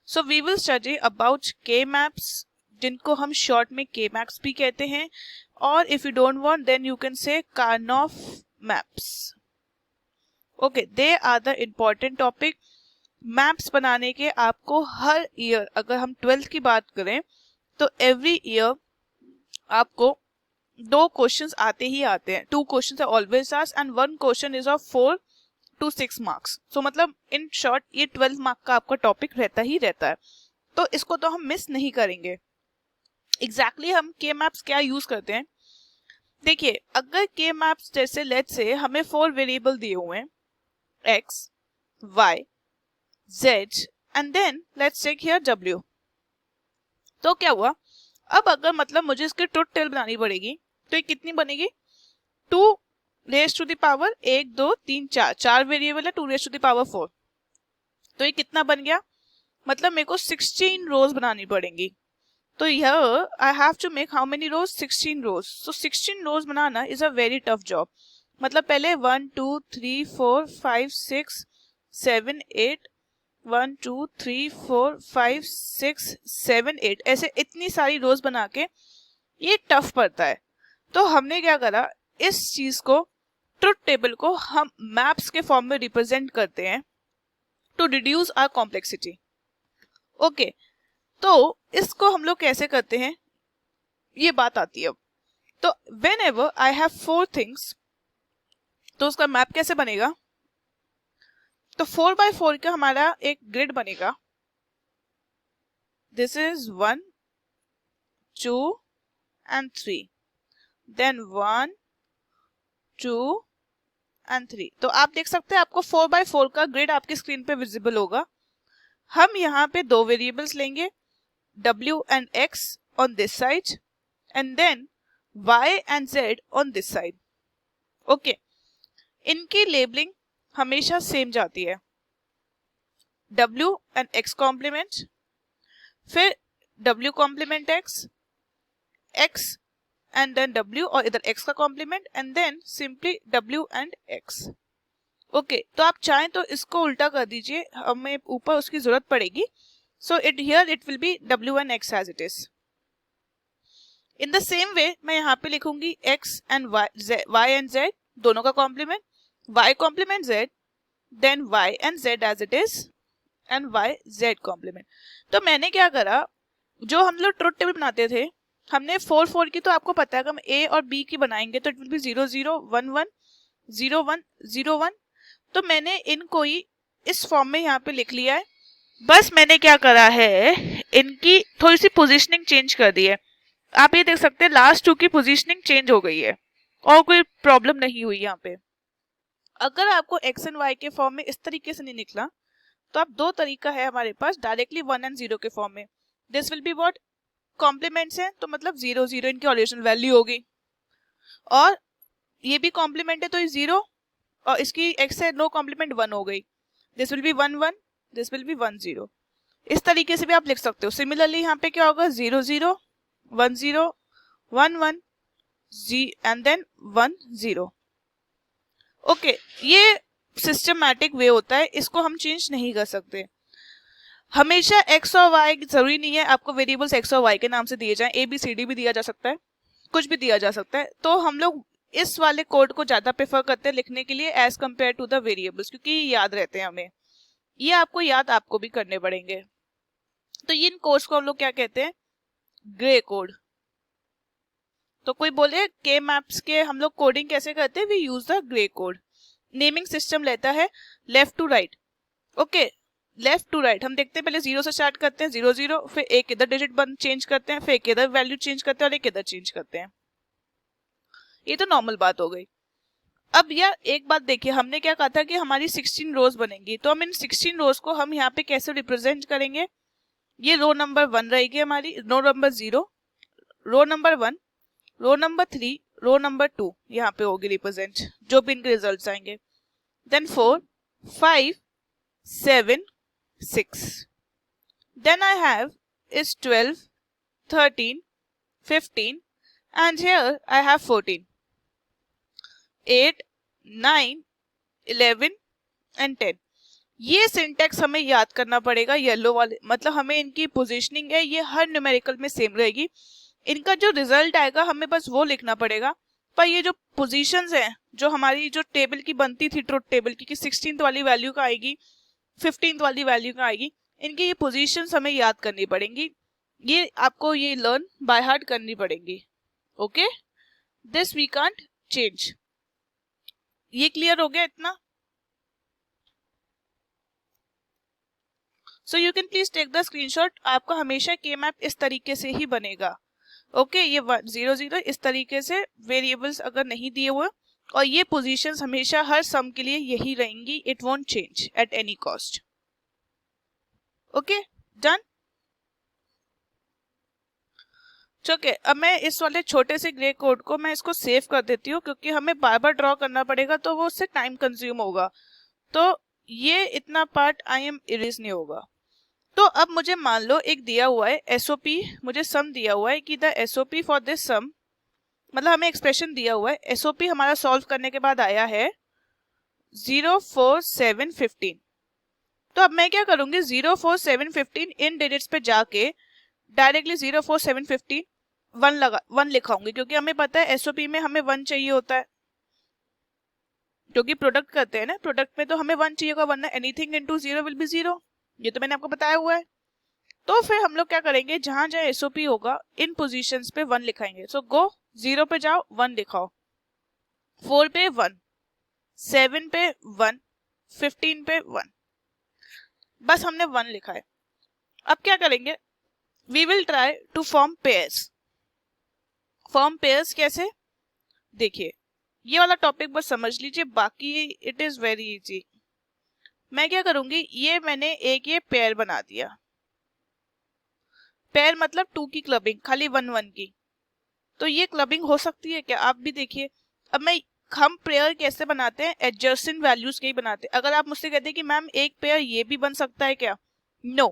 So we will study about k maps, जिनको हम short में के मैप्स भी कहते हैं, और if you don't want then you can say Karnaugh maps. Okay, they are the important topic. Maps बनाने के आपको हर ईयर, अगर हम 12th की बात करें तो एवरी ईयर आपको 2 क्वेश्चंस आते ही आते हैं. 2 questions are always asked and 1 question is of 4 to 6 marks. So मतलब इन शॉर्ट ये 12 मार्क का आपका टॉपिक रहता ही रहता है, तो इसको तो हम मिस नहीं करेंगे. एग्जैक्टली हम के मैप्स क्या यूज करते हैं. देखिए, अगर के मैप्स जैसे लेट्स से हमें 4 वेरिएबल दिए हुए हैं, x, y, z and then let's take here w. तो क्या हुआ, अब अगर मतलब मुझे इसकी ट्रुथ टेबल बनानी पड़ेगी, तो ये कितनी बनेगी, 2 raise to the power 1 2 3 4, 4 variable है, 2 रेज टू द पावर 4. तो ये कितना बन गया, मतलब मेरे को 16 रोज बनानी पड़ेंगी. तो here I have to make how many rows, 16 rows. So 16 rows banana is a very tough job. मतलब पहले 1 2 3 4 5 6 7 8 1 2 3 4 5 6 7 8 ऐसे इतनी सारी रोज बना के ये टफ पड़ता है. तो हमने क्या करा, इस चीज को, ट्रुथ टेबल को हम मैप्स के फॉर्म में रिप्रेजेंट करते हैं to reduce our complexity. Okay, तो इसको हम लोग कैसे करते हैं, ये बात आती है अब. तो when ever I have 4 things, तो उसका मैप कैसे बनेगा, तो 4x4 का हमारा एक ग्रिड बनेगा. दिस इज 1 2 and 3, देन 1 2 and 3. तो आप देख सकते हैं आपको 4x4 का ग्रिड आपकी स्क्रीन पे विजिबल होगा. हम यहाँ पे 2 वेरिएबल्स लेंगे, w and x on this side and then y and z on this side. Okay, इनकी लेबलिंग हमेशा सेम जाती है, w and x कॉम्प्लीमेंट, फिर w complement x and then w, और इधर x का complement and then simply w and x. Okay, तो आप चाहें तो इसको उल्टा कर दीजिए, हमें ऊपर उसकी जरूरत पड़ेगी. So here it will be w and x as it is. In the same way मैं यहाँ पे लिखूंगी x and y and z दोनों का complement, y complement z, then y and z as it is and y z complement. तो मैंने क्या करा, जो हम लोग ट्रुथ टेबल बनाते थे, हमने 4 4 की तो आपको पता है कि हम a और b की बनाएंगे तो इट विल बी 0 0 1 1 0 1 0 1. तो मैंने इनको ही इस फॉर्म में यहाँ पे लिख लिया है. बस मैंने क्या करा है, इनकी थोड़ी सी पोजीशनिंग चेंज कर दी है. आप ये देख सकते हैं लास्ट 2 की पोजीशनिंग चेंज हो गई है और कोई प्रॉब्लम नहीं हुई यहाँ पे. अगर आपको x एंड y के फॉर्म में इस तरीके से नहीं निकला, तो आप 2 तरीका है हमारे पास, डायरेक्टली 1 एंड 0 के फॉर्म में. This will be what, complements हैं तो मतलब 0 0 इनकी ओरिजिनल वैल्यू होगी, और ये भी कॉम्प्लीमेंट है तो ये 0, और इसकी x है नो कॉम्प्लीमेंट 1 हो गई. This will B 1 1, this will B 1 0. इस तरीके से भी आप लिख सकते हो. सिमिलरली यहाँ पे क्या होगा, 0 0 1 0 1 1 एंड देन 1 0. ओके, ये सिस्टमैटिक वे होता है, इसको हम चेंज नहीं कर सकते. हमेशा x और y जरूरी नहीं है आपको वेरिएबल्स x और y के नाम से दिए जाएं, a b c d भी दिया जा सकता है, कुछ भी दिया जा सकता है. तो हम लोग इस वाले कोड को ज्यादा प्रेफर करते हैं लिखने के लिए as compare to the variables, क्योंकि ये याद रहते हैं हमें. ये आपको याद आपको भी करने पड़ेंगे. तो इन कोड्स को हम लोग क्या कहते हैं, ग्रे कोड. तो कोई बोले के मैप्स के हम लोग कोडिंग कैसे करते हैं, we use the Gray code. Naming system लेता है left to right. Okay, left to right हम देखते हैं, पहले 0 से स्टार्ट करते हैं, 0 0, फिर एक इधर डिजिट बंद चेंज करते हैं, फिर एक इधर वैल्यू चेंज करते हैं और एक इधर चेंज करते हैं. ये तो नॉर्मल बात हो गई. अब यार एक बात देखिए, हमने क्या कहा था कि हमारी 16 रोज बनेंगी, तो हम इन 16 रोज को हम यहाँ पे कैसे रिप्रेजेंट करेंगे. ये रो नंबर 1 रहेगी हमारी, row number 0, row number 1, row number 3, row number 2 यहाँ पे होगी रिप्रेजेंट, जो भी इनके रिजल्ट्स आएंगे. Then 4 5 7 6, then I have is 12 13 15 and here I have 14, 8 9 11 and 10. ये सिंटेक्स हमें याद करना पड़ेगा, येलो वाले मतलब हमें इनकी पोजीशनिंग है ये हर न्यूमेरिकल में सेम रहेगी, इनका जो रिजल्ट आएगा हमें बस वो लिखना पड़ेगा। पर ये जो पोजीशंस हैं, जो हमारी जो टेबल की बनती थी ट्रुथ टेबल की कि 16th वाली वैल्यू का आएगी 15th वाली वैल्यू का आएगी, इनकी ये पोजीशंस हमें याद करनी पड़ेंगी, ये आपको ये लर्न बाय हार्ट करनी पड़ेंगी। Okay, this we can't change. ये क्लियर हो गया इतना? So you can please take the screenshot. आपका हमेशा के मैप इस तरीके से ही बनेगा। ओके, ये 0 0 इस तरीके से वेरिएबल्स अगर नहीं दिए हुए, और ये पोजीशंस हमेशा हर सम के लिए यही रहेंगी, it won't change at any cost. Okay, done. Okay, अब मैं इस वाले छोटे से ग्रे कोड को मैं इसको सेव कर देती हूँ, क्योंकि हमें बार बार ड्रॉ करना पड़ेगा तो वो उससे टाइम कंज्यूम होगा, तो ये इतना पार्ट आई एम इरेज नहीं होगा। तो अब मुझे मान लो एक दिया हुआ है एसओपी, मुझे सम दिया हुआ है कि द एसओपी फॉर दिस सम, मतलब हमें एक्सप्रेशन दिया हुआ है, एसओपी हमारा सॉल्व करने के बाद आया है 04715। तो अब मैं क्या करूंगी, 04715 इन डिजिट्स पे जाके डायरेक्टली 04715 1 लिखाऊंगी, क्योंकि हमें पता है एसओपी में हमें 1 चाहिए होता है, क्योंकि प्रोडक्ट करते हैं ना, प्रोडक्ट में तो हमें 1 चाहिए होगा, वरना एनीथिंग इनटू 0 विल बी 0, ये तो मैंने आपको बताया हुआ है। तो फिर हम लोग क्या करेंगे, जहां जहां एसओपी होगा इन पोजीशंस पे 1 लिखाएंगे। सो गो 0 पे जाओ 1 लिखाओ, 4 पे 1, 7 पे 1, 15 पे 1, बस हमने 1 लिखा है। अब क्या करेंगे, we will try to form pairs. Form pairs कैसे, देखिए ये वाला टॉपिक बस समझ लीजिए, बाकी इट इज वेरी इजी। मैं क्या करूंगी, ये मैंने एक ये पेयर बना दिया, पेयर मतलब 2 की क्लबिंग, खाली 1 1 की, तो ये क्लबिंग हो सकती है क्या, आप भी देखिए। अब मैं हम पेयर कैसे बनाते हैं, एडजस्टेंट वैल्यूज के ही बनाते हैं। अगर आप मुझसे कहते हैं कि मैम एक पेयर ये भी बन सकता है क्या, नो,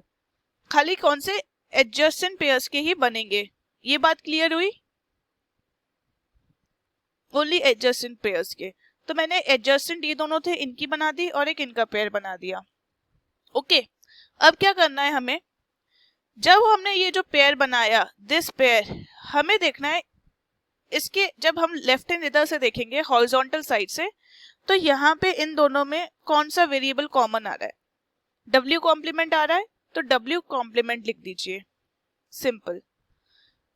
खाली कौन से एडजस्टेंट पेयर्स के ही बनेंगे, ये बात क्लियर हुई, ओनली एडजस्टेंट पेयर्स के। तो मैंने एडजस्टेंट ये दोनों थे इनकी बना दी और एक इनका पेयर बना दिया। ओके, अब क्या करना है हमें, जब हमने ये जो पेयर बनाया दिस पेयर, हमें देखना है इसके, जब हम लेफ्ट हैंड इधर से देखेंगे हॉरिजॉन्टल साइड से, तो यहाँ पे इन दोनों में कौन सा वेरिएबल कॉमन आ रहा है, W कॉम्प्लीमेंट आ रहा है, तो W कॉम्प्लीमेंट लिख दीजिए, सिंपल।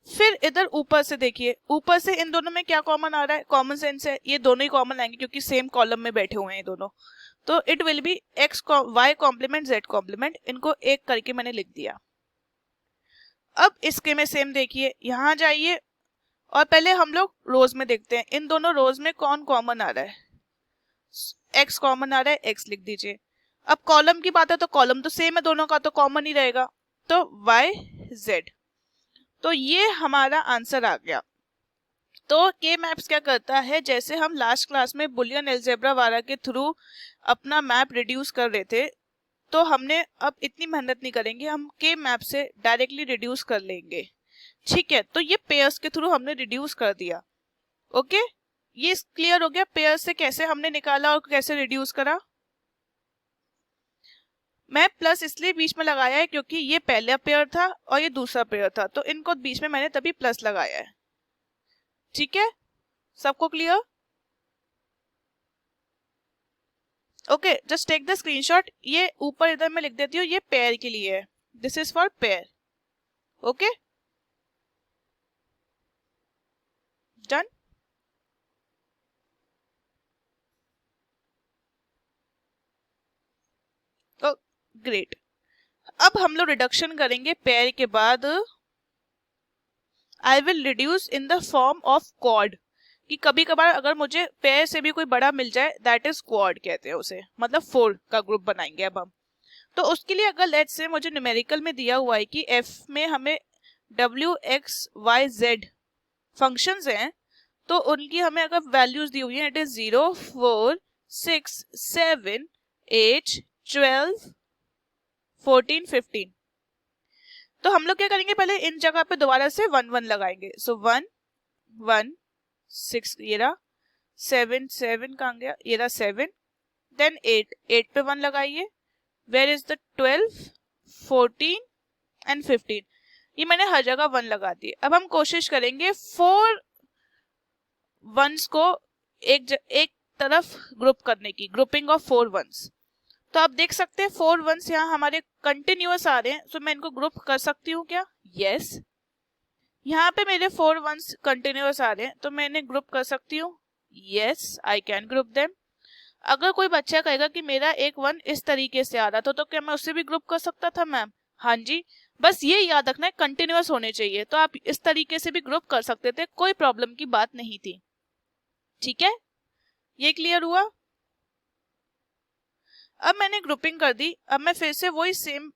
फिर इधर ऊपर से देखिए, ऊपर से इन दोनों में क्या कॉमन आ रहा है, कॉमन सेंस है, ये दोनों ही कॉमन आएंगे क्योंकि सेम कॉलम में बैठे हुए हैं ये दोनों, तो it will be x y complement z complement, इनको एक करके मैंने लिख दिया। अब इसके में सेम देखिए, यहाँ जाइए और पहले हम लोग रोज में देखते हैं इन दोनों रोज में कौन कॉमन आ रहा है, x कॉमन आ रहा है, x लिख दीजिए। अब कॉलम की बात है तो कॉलम तो सेम है दोनों का, तो कॉमन ही रहेगा, तो y z, तो ये हमारा आंसर आ गया। तो के मैप्स क्या करता है, जैसे हम लास्ट क्लास में बुलियन अलजेब्रा वाला के थ्रू अपना मैप रिड्यूस कर रहे थे, तो हमने अब इतनी मेहनत नहीं करेंगे, हम के मैप से डायरेक्टली रिड्यूस कर लेंगे। ठीक है, तो ये पेयर्स के थ्रू हमने रिड्यूस कर दिया। ओके, ये क्लियर हो गया पेयर्स से कैसे हमने निकाला और कैसे रिड्यूस करा। मैं प्लस इसलिए बीच में लगाया है क्योंकि ये पहला पेयर था और ये दूसरा पेयर था, तो इनको बीच में मैंने तभी प्लस लगाया है। ठीक है, सबको clear? Okay, just take the screenshot, ये ऊपर इधर मैं लिख देती हूँ, ये पेयर के लिए है, this is for pair. Okay, done. Great, अब हम लोग रिडक्शन करेंगे पेयर के बाद, I will reduce in the form of quad, कि कभी कभार अगर मुझे पेयर से भी कोई बड़ा मिल जाए, दैट इज क्वाड कहते हैं उसे, मतलब 4 का ग्रुप बनाएंगे अब हम। तो उसके लिए अगर लेट्स से मुझे न्यूमेरिकल में दिया हुआ है कि f में हमें w x y z functions हैं, तो उनकी हमें अगर वैल्यूज दी हुई है, इट इज 0 4 6 7 8 12 14 15, तो हम लोग क्या करेंगे, पहले इन जगह पे दोबारा से 1 1 लगाएंगे। सो 1 1 6, ये रहा 7 7 कहाँ गया, ये रहा 7, देन 8 8 पे 1 लगाइए, वेयर इज द 12, 14 एंड 15, ये मैंने हर जगह 1 लगा दी। अब हम कोशिश करेंगे 4 1s को एक तरफ ग्रुप करने की, ग्रुपिंग ऑफ 4 1s। तो आप देख सकते हैं 4 1s यहाँ हमारे कंटिन्यूअस आ रहे हैं, तो मैं इनको ग्रुप कर सकती हूँ क्या? यस। यहाँ पे मेरे 4 1s कंटिन्यूअस आ रहे हैं, तो मैं इन्हें ग्रुप कर सकती हूँ। Yes, I can group them. अगर कोई बच्चा कहेगा कि मेरा एक 1 इस तरीके से आ रहा था, तो क्या मैं उससे भी ग्रुप कर सकता था मैम? हाँ जी, बस ये याद रखना है कंटिन्यूअस होने चाहिए, तो आप इस तरीके से भी ग्रुप कर सकते थे, कोई प्रॉब्लम की बात नहीं थी। ठीक है, ये क्लियर हुआ? अब मैंने ग्रुपिंग कर दी, अब मैं फिर से वही सेम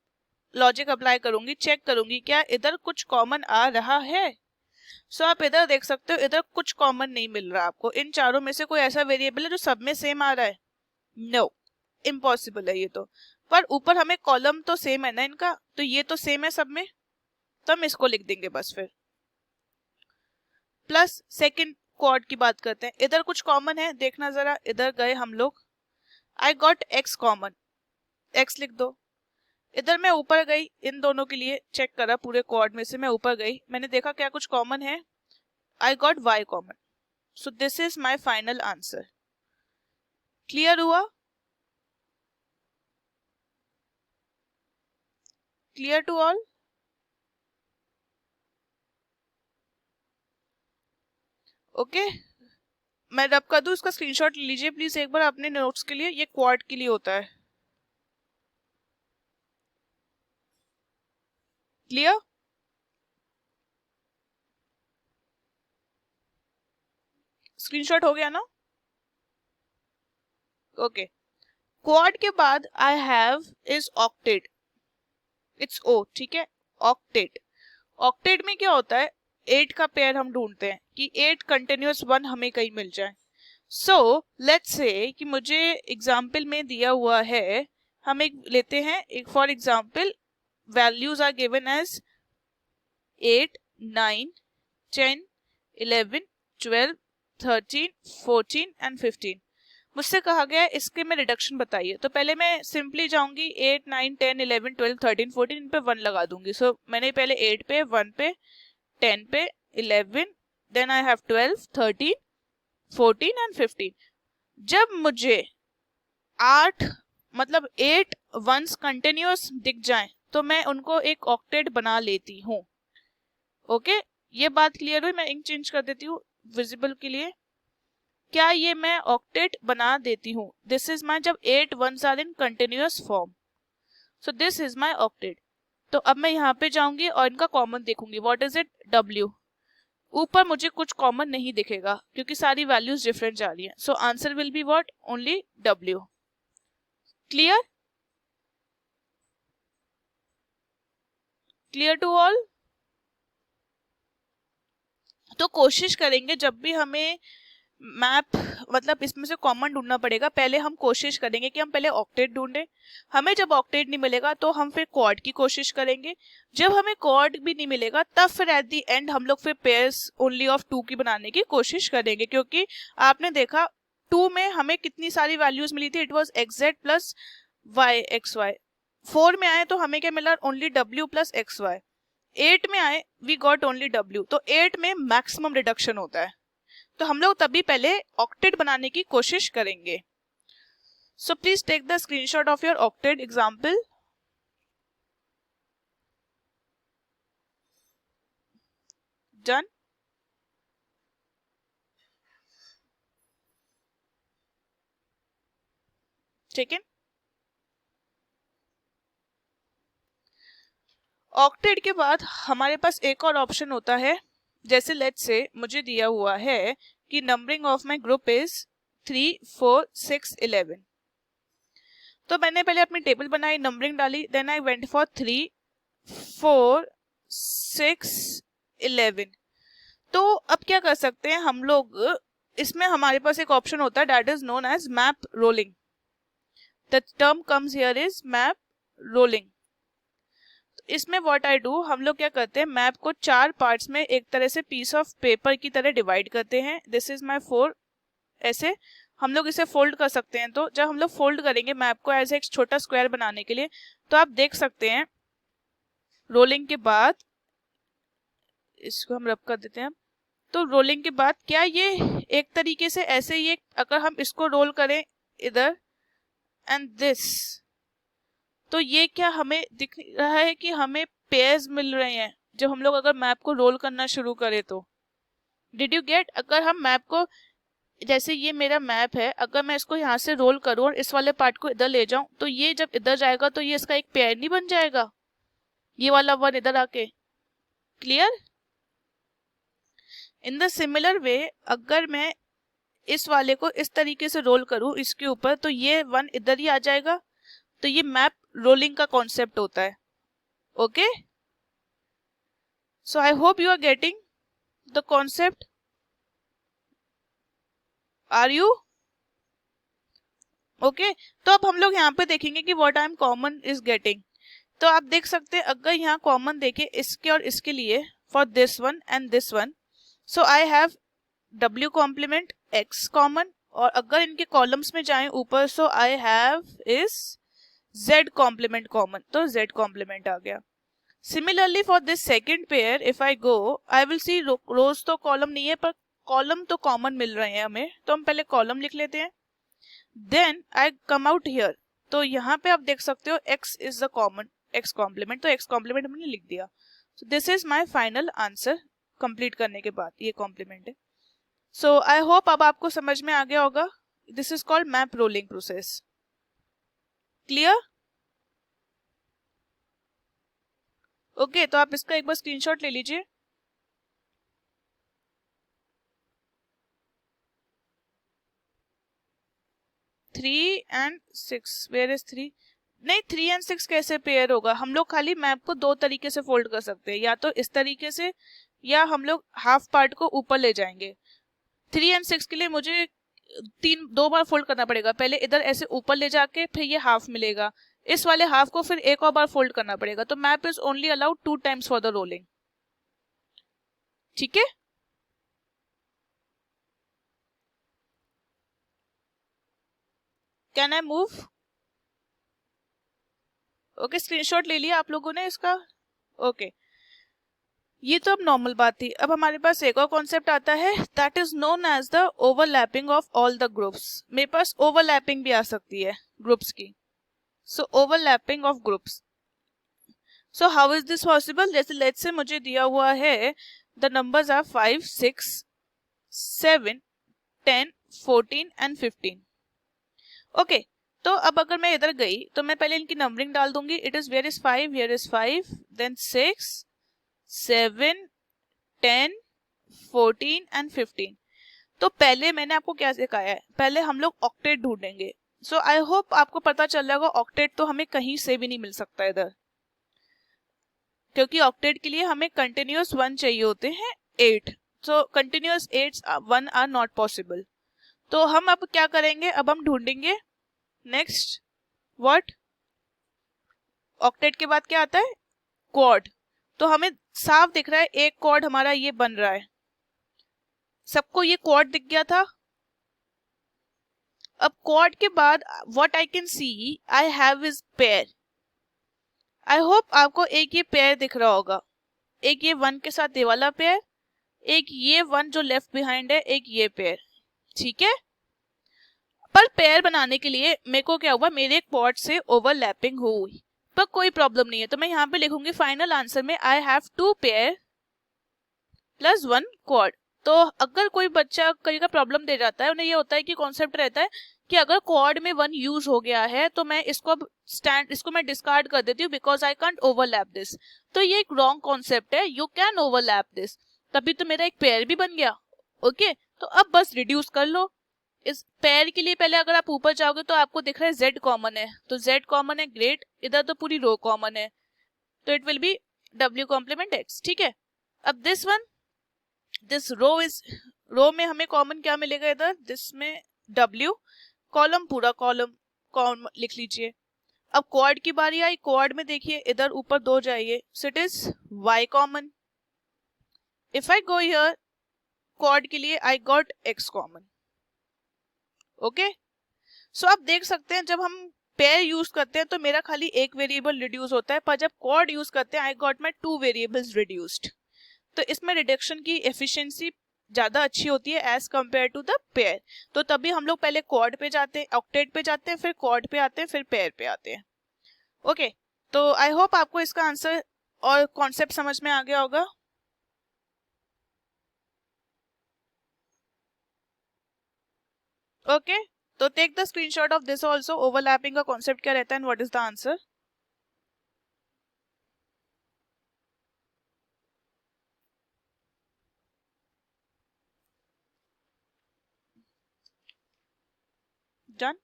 लॉजिक अप्लाई करूंगी, चेक करूंगी क्या इधर कुछ कॉमन आ रहा है। सो आप इधर देख सकते हो, इधर कुछ कॉमन नहीं मिल रहा आपको। इन चारों में से कोई ऐसा वेरिएबल है जो सब में सेम आ रहा है? नो, इम्पॉसिबल है ये तो। पर ऊपर हमें कॉलम तो सेम है ना इनका, तो ये तो सेम है सब में, तो हम इसको लिख देंगे बस। फिर प्लस सेकंड क्वाड की बात करते हैं, इधर कुछ कॉमन है, देखना जरा, इधर गए हम लोग, I got x common, x लिख दो। इधर मैं ऊपर गई, इन दोनों के लिए चेक करा, पूरे क्वाड में से मैं ऊपर गई, मैंने देखा क्या कुछ कॉमन है, I got Y common. So this is my final answer. Clear हुआ? Clear to all? ओके, मैं रब कर दूं, इसका स्क्रीनशॉट लीजिए प्लीज एक बार अपने नोट्स के लिए, ये क्वाड के लिए होता है। क्लियर? स्क्रीनशॉट हो गया ना? ओके, क्वाड के बाद I have is octet, it's O, ठीक है, ऑक्टेट। ऑक्टेट में क्या होता है, 8 का पेयर हम ढूंढते हैं कि 8 कंटिन्यूअस 1 हमें कहीं मिल जाए। सो लेट्स से कि मुझे एग्जाम्पल में दिया हुआ है, हम एक लेते हैं, एक for example values are given as 8, 9, 10, 11, 12, 13, 14 and 15। मुझसे कहा गया है इसके में रिडक्शन बताइए, तो पहले मैं सिंपली जाऊंगी 8, 9, 10, 11, 12, 13, 14, इन पे 1 लगा दूंगी। सो मैंने पहले 8 पे, 1 पे, 10 पे, 11, देन आई हैव 12, 13, 14 एंड 15। जब मुझे 8 मतलब 8 1s कंटिन्यूअस दिख जाएं, तो मैं उनको एक ऑक्टेट बना लेती हूँ। ओके, ये बात क्लियर हुई? मैं इंक चेंज कर देती हूँ विजिबल के लिए। क्या ये मैं ऑक्टेट बना देती हूँ? दिस इज माई, जब 8 1s are in continuous form, so this is my octet. तो अब मैं यहाँ पे जाऊंगी और इनका कॉमन देखूंगी, व्हाट इज इट? W। ऊपर मुझे कुछ कॉमन नहीं दिखेगा क्योंकि सारी वैल्यूज डिफरेंट जा रही हैं, so answer will be what? Only W। Clear? Clear to all? तो कोशिश करेंगे जब भी हमें मैप मतलब इसमें से कॉमन ढूंढना पड़ेगा, पहले हम कोशिश करेंगे कि हम पहले ऑक्टेट ढूंढें। हमें जब ऑक्टेट नहीं मिलेगा तो हम फिर क्वाड की कोशिश करेंगे। जब हमें क्वाड भी नहीं मिलेगा तब फिर एट द एंड हम लोग फिर पेयर्स ओनली ऑफ 2 की बनाने की कोशिश करेंगे, क्योंकि आपने देखा 2 में हमें कितनी सारी वैल्यूज मिली थी, it was XZ plus YXY। 4 में आए तो हमें क्या मिला? Only W plus XY। 8 में आए वी गॉट ओनली W, तो 8 में मैक्सिमम रिडक्शन होता है, तो हम लोग तभी पहले ऑक्टेट बनाने की कोशिश करेंगे। So please take the screenshot of your octet example. Done? ठीक है, ऑक्टेट के बाद हमारे पास एक और ऑप्शन होता है, जैसे लेट्स से मुझे दिया हुआ है कि numbering of my group is 3, 4, 6, 11। तो मैंने पहले अपनी टेबल बनाई, नंबरिंग डाली, देन आई वेंट फॉर 3, 4, 6, 11। तो अब क्या कर सकते हैं हम लोग, इसमें हमारे पास एक ऑप्शन होता है that is known as map rolling. The term comes here is map rolling. इसमें व्हाट आई डू, हम लोग क्या करते हैं, मैप को 4 पार्ट्स में एक तरह से पीस ऑफ पेपर की तरह डिवाइड करते हैं। दिस इज माय 4, ऐसे हम लोग इसे फोल्ड कर सकते हैं। तो जब हम लोग फोल्ड करेंगे मैप को एज एक छोटा स्क्वायर बनाने के लिए, तो आप देख सकते हैं रोलिंग के बाद, इसको हम रब कर देते हैं। तो रोलिंग के बाद क्या ये एक तरीके से ऐसे ही, अगर हम इसको रोल करें इधर एंड दिस, तो ये क्या हमें दिख रहा है कि हमें पेयर्स मिल रहे हैं जब हम लोग अगर मैप को रोल करना शुरू करें तो। Did you get? अगर हम मैप को, जैसे ये मेरा मैप है, अगर मैं इसको यहाँ से रोल करूँ और इस वाले पार्ट को इधर ले जाऊं, तो ये जब इधर जाएगा तो ये इसका एक पेयर नहीं बन जाएगा, ये वाला वन इधर आके। Clear? In the similar way अगर मैं इस वाले को इस तरीके से रोल करूं इसके ऊपर, तो ये वन इधर ही आ जाएगा। तो ये मैप रोलिंग का कॉन्सेप्ट होता है। Okay, so I hope you are getting the concept. Are you okay? तो अब हम लोग यहाँ पे देखेंगे कि what I am common is getting. तो आप देख सकते हैं अगर यहाँ कॉमन देखे इसके और इसके लिए, for this one and this one, so I have W complement X common, और अगर इनके कॉलम्स में जाएं ऊपर, so I have is Z complement common, तो Z कॉम्प्लीमेंट आ गया। Similarly for this second pair if I go, I will see rows तो कॉलम नहीं है पर कॉलम तो कॉमन मिल रहे हैं हमें, तो हम पहले कॉलम लिख लेते हैं। Then I come out here, तो यहाँ पे आप देख सकते हो X is the common X complement, तो X कॉम्प्लीमेंट हमने लिख दिया। So this is my final answer complete करने के बाद, ये कॉम्प्लीमेंट है। सो आई होप अब आपको समझ में आ गया होगा। This is called map rolling process. Clear? Okay, तो आप इसका एक बार स्क्रीनशॉट ले लीजिए। Three and six, where is three? नहीं, 3 एंड 6 कैसे पेयर होगा? हम लोग खाली मैप को दो तरीके से फोल्ड कर सकते हैं, या तो इस तरीके से, या हम लोग हाफ पार्ट को ऊपर ले जाएंगे। 3 एंड 6 के लिए मुझे दो बार फोल्ड करना पड़ेगा, पहले इधर ऐसे ऊपर ले जाके फिर ये हाफ मिलेगा, इस वाले हाफ को फिर एक और बार फोल्ड करना पड़ेगा। तो map is only allowed 2 times for the rolling. ठीक है? Can I move? Okay, screenshot ले लिया आप लोगों ने इसका? ओके, ये तो अब नॉर्मल बात थी। अब हमारे पास एक और कॉन्सेप्ट आता है, that is known as the overlapping of all the groups. मेरे पास ओवरलैपिंग भी आ सकती है ग्रुप्स की। So overlapping of groups, so how is this possible? जैसे लेट्स से मुझे दिया हुआ है the numbers are 5, 6, 7, 10, 14 and 15। Okay, तो अब अगर मैं इधर गई तो मैं पहले इनकी नंबरिंग डाल दूंगी। It is where is 5, here is 5, then 6, 7, 10, 14 and 15। तो पहले मैंने आपको क्या सिखाया है, पहले हम लोग ऑक्टेट ढूंढेंगे। सो आई होप आपको पता चल जाएगा ऑक्टेट तो हमें कहीं से भी नहीं मिल सकता इधर, क्योंकि ऑक्टेट के लिए हमें कंटिन्यूअस 1 चाहिए होते हैं 8। सो कंटिन्यूअस 8 1 आर नॉट पॉसिबल। तो हम अब क्या करेंगे, अब हम ढूंढेंगे नेक्स्ट व्हाट, ऑक्टेट के बाद क्या आता है, क्वाड। तो हमें साफ दिख रहा है एक क्वाड हमारा ये बन रहा है, सबको ये क्वाड दिख गया था। अब क्वाड के बाद what I can see I have is pair. I hope आपको एक ये पेयर दिख रहा होगा, एक ये 1 के साथ ये वाला पेयर, एक ये 1 जो लेफ्ट बिहाइंड है, एक ये पेयर। ठीक है, पर पेयर बनाने के लिए मेरे को क्या हुआ, मेरे क्वाड से ओवरलैपिंग हुई, पर कोई प्रॉब्लम नहीं है। तो मैं यहाँ पे लिखूंगी फाइनल आंसर में I have 2 pair plus 1 quad. तो अगर कोई बच्चा कहीं का प्रॉब्लम दे जाता है, उन्हें ये होता है कि कॉन्सेप्ट रहता है कि अगर क्वाड में 1 यूज हो गया है तो मैं इसको मैं डिस्कार्ड कर देती हूँ because I can't overlap this. तो ये एक रॉन्ग कॉन्सेप्ट है, यू कैन ओवरलैप दिस, तभी तो मेरा एक पेयर भी बन गया। ओके, तो अब बस रिड्यूस कर लो। इस पेयर के लिए पहले अगर आप ऊपर जाओगे तो आपको दिख रहा है Z कॉमन है, तो Z कॉमन है, ग्रेट। इधर तो पूरी रो कॉमन है, तो it will be W complement X। ठीक है, अब दिस वन, दिस रो में हमें कॉमन क्या मिलेगा इधर, दिस में W, कॉलम पूरा कॉलम लिख लीजिए। अब क्वाड की बारी आई, क्वाड में देखिए इधर ऊपर 2 जाइए, so it is Y common. If I go here quad के लिए I got X common. Okay, so आप देख सकते हैं जब हम पेयर यूज करते हैं तो मेरा खाली एक वेरिएबल रिड्यूस होता है, पर जब क्वाड यूज करते हैं I got my 2 variables reduced. तो इसमें रिडक्शन की एफिशिएंसी ज्यादा अच्छी होती है as compare to the pair. तो तभी हम लोग पहले क्वाड पे जाते हैं, ऑक्टेट पे जाते हैं, फिर क्वाड पे आते हैं, फिर पेयर पे आते हैं। ओके, तो आई होप आपको इसका आंसर और कॉन्सेप्ट समझ में आ गया होगा। ओके, तो take the screenshot of this also. Overlapping का कॉन्सेप्ट क्या रहता है and what is the answer. Done.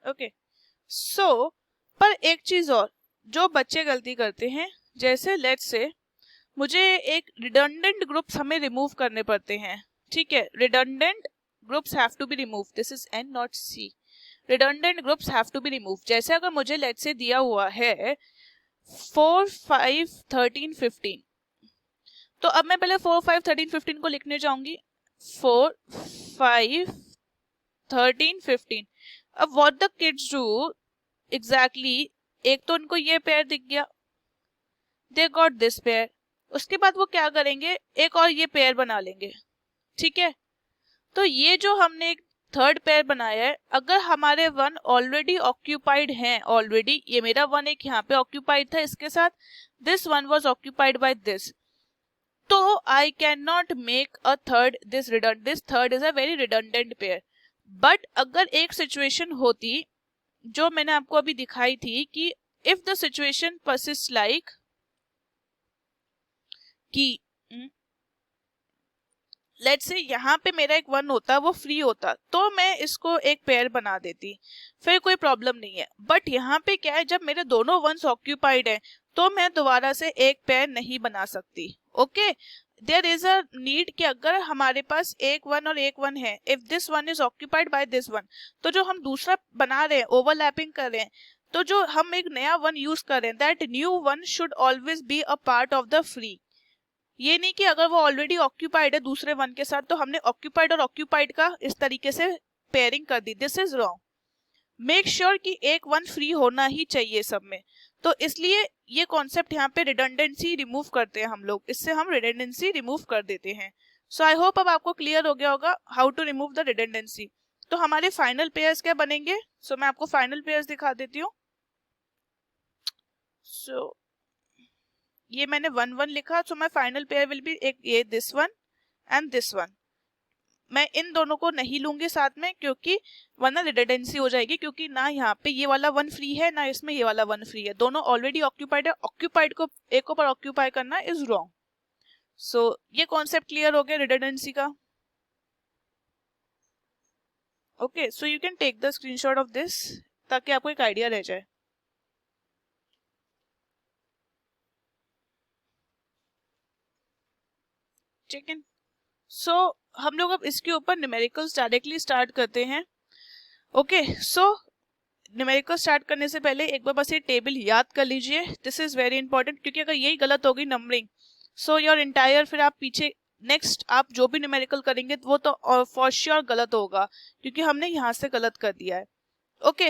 Okay, so पर एक चीज और जो बच्चे गलती करते हैं, जैसे लेट्स से मुझे एक रिडंडेंट ग्रुप्स हमें रिमूव करने पड़ते हैं, ठीक है, redundant groups have to be remove, this is an not C, redundant groups have to be remove. जैसे अगर मुझे लेट्स से दिया हुआ है 4 5 13 15, तो अब मैं पहले 4 5 13 15 को लिखने जाऊंगी, 4 5 13 15। अब what the kids do exactly, एक तो उनको ये पेयर दिख गया, दे गॉट दिस पेयर, उसके बाद वो क्या करेंगे, एक और ये पेयर बना लेंगे, ठीक है। तो ये जो हमने एक थर्ड पेयर बनाया है, अगर हमारे वन ऑलरेडी ऑक्यूपाइड हैं, ऑलरेडी ये मेरा वन एक यहाँ पे ऑक्यूपाइड था इसके साथ, this one was occupied by this, तो I can not make a third, this third is a very redundant pair. But अगर एक सिचुएशन होती जो मैंने आपको अभी दिखाई थी कि if the situation persist like कि लेट्स से यहाँ पे मेरा एक वन होता, वो फ्री होता, तो मैं इसको एक पेयर बना देती, फिर कोई प्रॉब्लम नहीं है। बट यहाँ पे क्या है, जब मेरे दोनों वंस ऑक्यूपाइड है तो मैं दोबारा से एक पेयर नहीं बना सकती। Okay, there is a need कि अगर हमारे पास एक वन और एक वन है, if this one is occupied by this one, तो जो हम दूसरा बना रहे हैं, ओवरलैपिंग कर रहे हैं, तो जो हम एक नया वन यूज कर रहे हैं, that new one should always be a part of the free. ये नहीं कि अगर वो ऑलरेडी ऑक्यूपाइड है दूसरे वन के साथ तो हमने ऑक्यूपाइड और ऑक्यूपाइड का इस तरीके से पेयरिंग कर दी, this is wrong. Make sure कि एक वन फ्री होना ही चाहिए सब में। तो इसलिए ये कॉन्सेप्ट यहाँ पे रिडंडेंसी रिमूव करते हैं हम लोग, इससे हम रिडंडेंसी रिमूव कर देते हैं। सो आई होप अब आपको क्लियर हो गया होगा how to remove the redundancy. तो हमारे फाइनल पेयर्स क्या बनेंगे, सो मैं आपको फाइनल पेयर्स दिखा देती हूँ। सो ये मैंने 1 1 लिखा, so my final pair will be एक ये this one and this one. मैं इन दोनों को नहीं लूंगी साथ में क्योंकि वरना रिडंडेंसी हो जाएगी, क्योंकि ना यहाँ पे ये वाला वन फ्री है ना इसमें ये वाला वन फ्री है, दोनों ऑलरेडी ऑक्यूपाइड है, ऑक्यूपाइड को एक ऊपर ऑक्यूपाई करना इज रॉन्ग। सो ये कॉन्सेप्ट क्लियर हो गया रिडंडेंसी का। Okay, so you can take the screenshot of this ताकि आपको एक आइडिया रह जाए। ठीक है, सो हम लोग अब इसके ऊपर न्यूमेरिकल्स डायरेक्टली स्टार्ट करते हैं। ओके, सो न्यूमेरिकल स्टार्ट करने से पहले एक बार बस ये टेबल याद कर लीजिए, दिस इज वेरी इंपॉर्टेंट, क्योंकि अगर यही गलत होगी नंबरिंग, सो योर इंटायर फिर आप पीछे नेक्स्ट आप जो भी न्यूमेरिकल करेंगे वो तो फॉर श्योर गलत होगा, क्योंकि हमने यहाँ से गलत कर दिया है। ओके